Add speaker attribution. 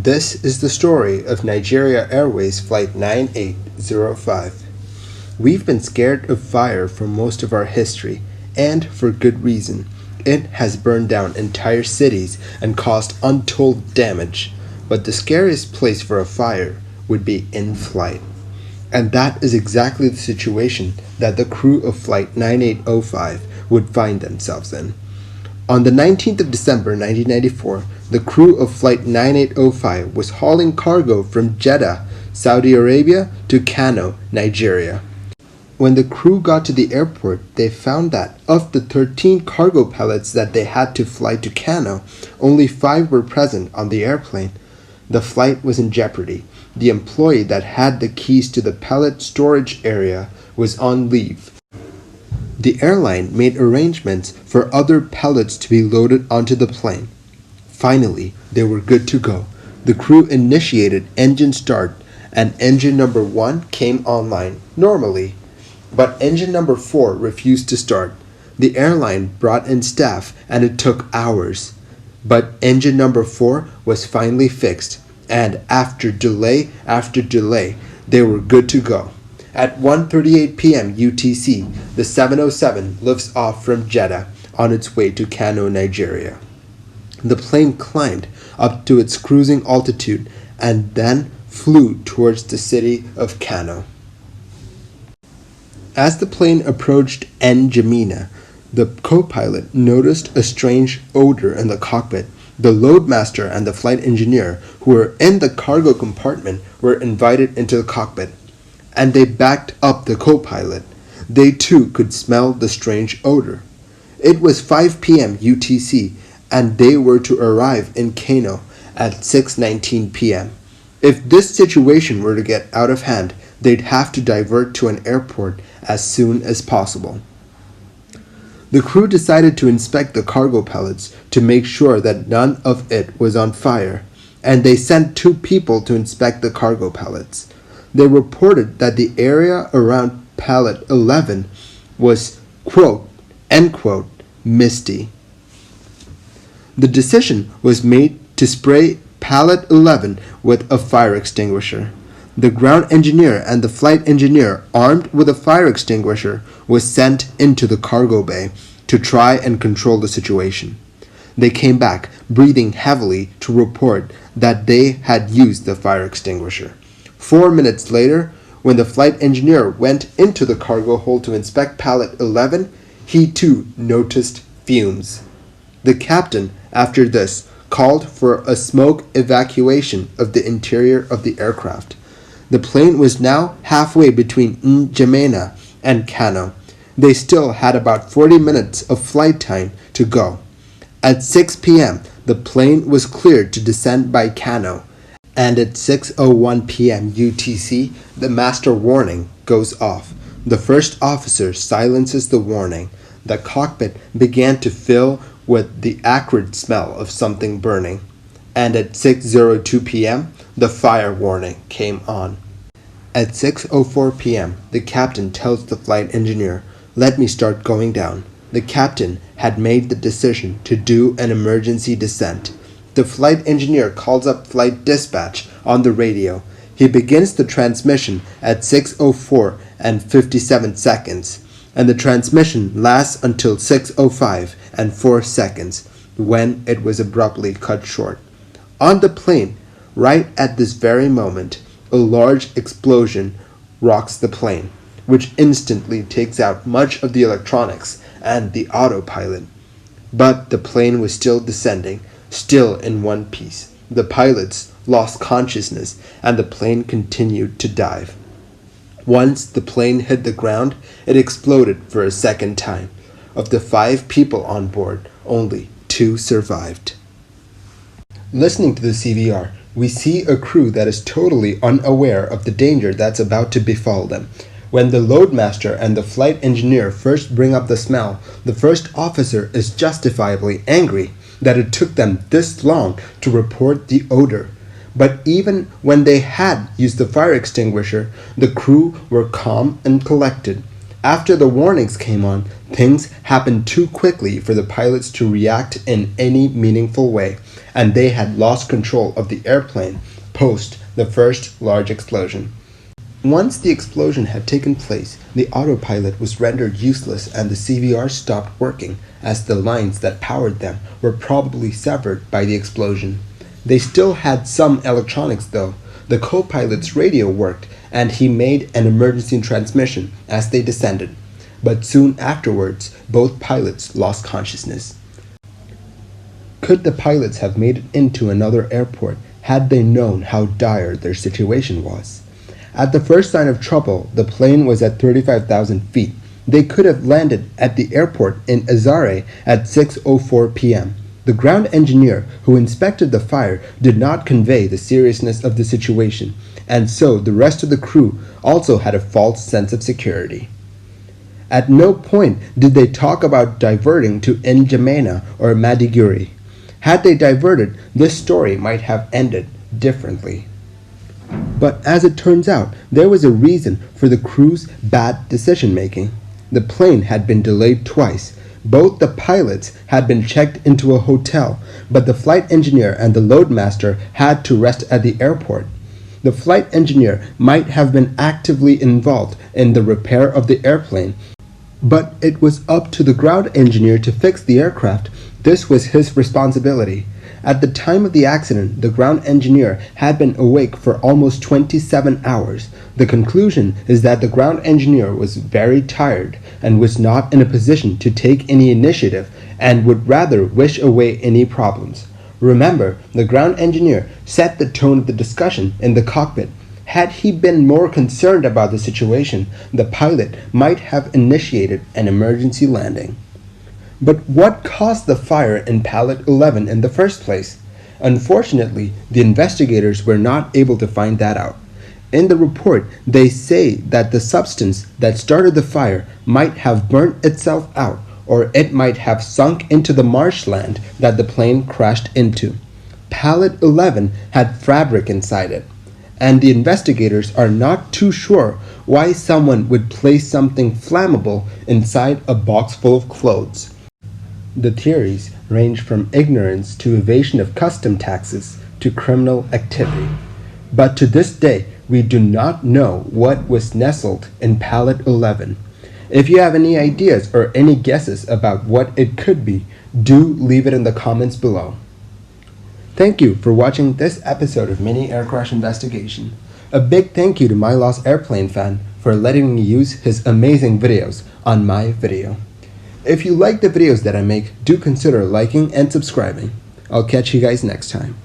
Speaker 1: This is the story of Nigeria Airways Flight 9805. We've been scared of fire for most of our history, and for good reason. It has burned down entire cities and caused untold damage, but the scariest place for a fire would be in flight. And that is exactly the situation that the crew of Flight 9805 would find themselves in. On the 19th of December 1994, the crew of Flight 9805 was hauling cargo from Jeddah, Saudi Arabia to Kano, Nigeria. When the crew got to the airport, they found that of the 13 cargo pellets that they had to fly to Kano, only 5 were present on the airplane. The flight was in jeopardy. The employee that had the keys to the pellet storage area was on leave. The airline made arrangements for other pellets to be loaded onto the plane. Finally, they were good to go. The crew initiated engine start, and engine number 1 came online normally. But engine number 4 refused to start. The airline brought in staff, and it took hours. But engine number 4 was finally fixed, and after delay, they were good to go. At 1:38 p.m. UTC, the 707 lifts off from Jeddah on its way to Kano, Nigeria. The plane climbed up to its cruising altitude and then flew towards the city of Kano. As the plane approached N'Djamena, the co-pilot noticed a strange odor in the cockpit. The loadmaster and the flight engineer, who were in the cargo compartment, were invited into the cockpit, and they backed up the co-pilot. They too could smell the strange odor. It was 5 p.m. UTC, and they were to arrive in Kano at 6:19 p.m. If this situation were to get out of hand, they'd have to divert to an airport as soon as possible. The crew decided to inspect the cargo pellets to make sure that none of it was on fire, and they sent 2 people to inspect the cargo pellets. They reported that the area around pellet 11 was, quote, end quote, misty. The decision was made to spray pellet 11 with a fire extinguisher. The ground engineer and the flight engineer, armed with a fire extinguisher, was sent into the cargo bay to try and control the situation. They came back, breathing heavily, to report that they had used the fire extinguisher. 4 minutes later, when the flight engineer went into the cargo hold to inspect pellet 11, he too noticed fumes. The captain, after this, called for a smoke evacuation of the interior of the aircraft. The plane was now halfway between N'Djamena and Kano. They still had about 40 minutes of flight time to go. At 6 p.m., the plane was cleared to descend by Kano, and at 6:01 p.m. UTC, the master warning goes off. The first officer silences the warning. The cockpit began to fill with the acrid smell of something burning, and at 6:02 p.m., the fire warning came on. At 6:04 p.m., the captain tells the flight engineer, "Let me start going down." The captain had made the decision to do an emergency descent. The flight engineer calls up flight dispatch on the radio. He begins the transmission at 6:04 and 57 seconds, and the transmission lasts until 6:05 and 4 seconds, when it was abruptly cut short. On the plane, right at this very moment, a large explosion rocks the plane, which instantly takes out much of the electronics and the autopilot. But the plane was still descending, still in one piece. The pilots lost consciousness, and the plane continued to dive. Once the plane hit the ground, it exploded for a second time. Of the 5 people on board, only 2 survived. Listening to the CVR, we see a crew that is totally unaware of the danger that's about to befall them. When the loadmaster and the flight engineer first bring up the smell, the first officer is justifiably angry that it took them this long to report the odor. But even when they had used the fire extinguisher, the crew were calm and collected. After the warnings came on, things happened too quickly for the pilots to react in any meaningful way. and they had lost control of the airplane post the first large explosion. Once the explosion had taken place, the autopilot was rendered useless and the CVR stopped working, as the lines that powered them were probably severed by the explosion. They still had some electronics though. The co-pilot's radio worked and he made an emergency transmission as they descended. But soon afterwards, both pilots lost consciousness. Could the pilots have made it into another airport had they known how dire their situation was? At the first sign of trouble, the plane was at 35,000 feet. They could have landed at the airport in Azare at 6:04 p.m. The ground engineer who inspected the fire did not convey the seriousness of the situation, and so the rest of the crew also had a false sense of security. At no point did they talk about diverting to N'Djamena or Maiduguri. Had they diverted, this story might have ended differently. But as it turns out, there was a reason for the crew's bad decision-making. The plane had been delayed twice. Both the pilots had been checked into a hotel, but the flight engineer and the loadmaster had to rest at the airport. The flight engineer might have been actively involved in the repair of the airplane, but it was up to the ground engineer to fix the aircraft. This was his responsibility. At the time of the accident, the ground engineer had been awake for almost 27 hours. The conclusion is that the ground engineer was very tired and was not in a position to take any initiative and would rather wish away any problems. Remember, the ground engineer set the tone of the discussion in the cockpit. Had he been more concerned about the situation, the pilot might have initiated an emergency landing. But what caused the fire in Pellet 11 in the first place? Unfortunately, the investigators were not able to find that out. In the report, they say that the substance that started the fire might have burnt itself out, or it might have sunk into the marshland that the plane crashed into. Pellet 11 had fabric inside it, and the investigators are not too sure why someone would place something flammable inside a box full of clothes. The theories range from ignorance to evasion of custom taxes to criminal activity. But to this day, we do not know what was nestled in Pellet 11. If you have any ideas or any guesses about what it could be, do leave it in the comments below. Thank you for watching this episode of Mini Air Crash Investigation. A big thank you to MYLOSAIRPLANEFAN for letting me use his amazing videos on my video. If you like the videos that I make, do consider liking and subscribing. I'll catch you guys next time.